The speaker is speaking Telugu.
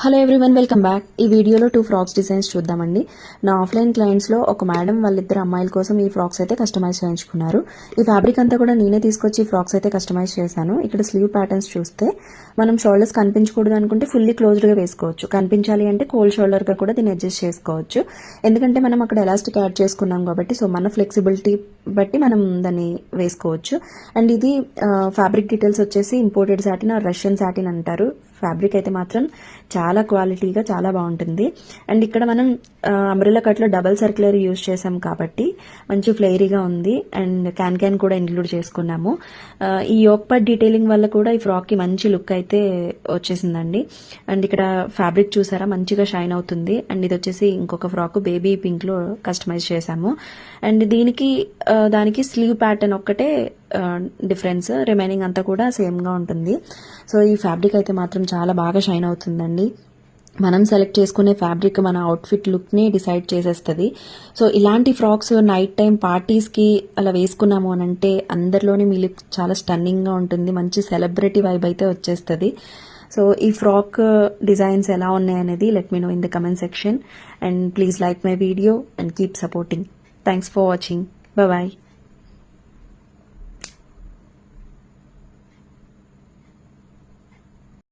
Hello everyone, welcome back. ఈ వీడియోలో 2 ఫ్రాక్స్ డిజైన్స్ చూద్దామండి. నా ఆఫ్లైన్ క్లయింట్స్లో ఒక మేడం వాళ్ళిద్దరు అమ్మాయిల కోసం ఈ ఫ్రాక్స్ అయితే కస్టమైజ్ చేయించుకున్నారు. ఈ ఫ్యాబ్రిక్ అంతా కూడా నేనే తీసుకొచ్చి ఈ ఫ్రాక్స్ అయితే కస్టమైజ్ చేశాను. ఇక్కడ స్లీవ్ ప్యాటర్న్స్ చూస్తే మనం షోల్డర్స్ కనిపించకూడదు అనుకుంటే ఫుల్లీ క్లోజ్డ్గా వేసుకోవచ్చు. కనిపించాలి అంటే కోల్డ్ షోల్డర్గా కూడా దీన్ని అడ్జస్ట్ చేసుకోవచ్చు. ఎందుకంటే మనం అక్కడ ఎలాస్టిక్ యాడ్ చేసుకున్నాం కాబట్టి సో మన ఫ్లెక్సిబిలిటీ బట్టి మనం దాన్ని వేసుకోవచ్చు. అండ్ ఇది ఫ్యాబ్రిక్ డీటెయిల్స్ వచ్చేసి imported satin or Russian satin అంటారు. ఫ్యాబ్రిక్ అయితే మాత్రం చాలా క్వాలిటీగా చాలా బాగుంటుంది. అండ్ ఇక్కడ మనం అంబ్రెల్లా కట్లో డబల్ సర్క్యులర్ యూజ్ చేసాం కాబట్టి మంచి ఫ్లేరీగా ఉంది. అండ్ క్యాన్ కూడా ఇంక్లూడ్ చేసుకున్నాము. ఈ యోక్ పార్ట్ డీటెయిలింగ్ వల్ల కూడా ఈ ఫ్రాక్కి మంచి లుక్ అయితే వచ్చేసిందండి. అండ్ ఇక్కడ ఫ్యాబ్రిక్ చూసారా మంచిగా షైన్ అవుతుంది. అండ్ ఇది వచ్చేసి ఇంకొక ఫ్రాక్ బేబీ పింక్లో కస్టమైజ్ చేశాము. అండ్ దానికి స్లీవ్ ప్యాటర్న్ ఒక్కటే డిఫరెన్స్, రిమైనింగ్ అంతా కూడా సేమ్గా ఉంటుంది. సో ఈ ఫ్యాబ్రిక్ అయితే మాత్రం చాలా బాగా షైన్ అవుతుందండి. మనం సెలెక్ట్ చేసుకునే ఫ్యాబ్రిక్ మన అవుట్ఫిట్ లుక్ని డిసైడ్ చేసేస్తుంది. సో ఇలాంటి ఫ్రాక్స్ నైట్ టైం పార్టీస్కి అలా వేసుకున్నాము అని అంటే అందరిలోనే మీ లుక్ చాలా స్టన్నింగ్గా ఉంటుంది. మంచి సెలబ్రిటీ వైబ్ అయితే వచ్చేస్తుంది. సో ఈ ఫ్రాక్ డిజైన్స్ ఎలా ఉన్నాయనేది let me know in the comment section. And please like my video and keep supporting. Thanks for watching. Bye.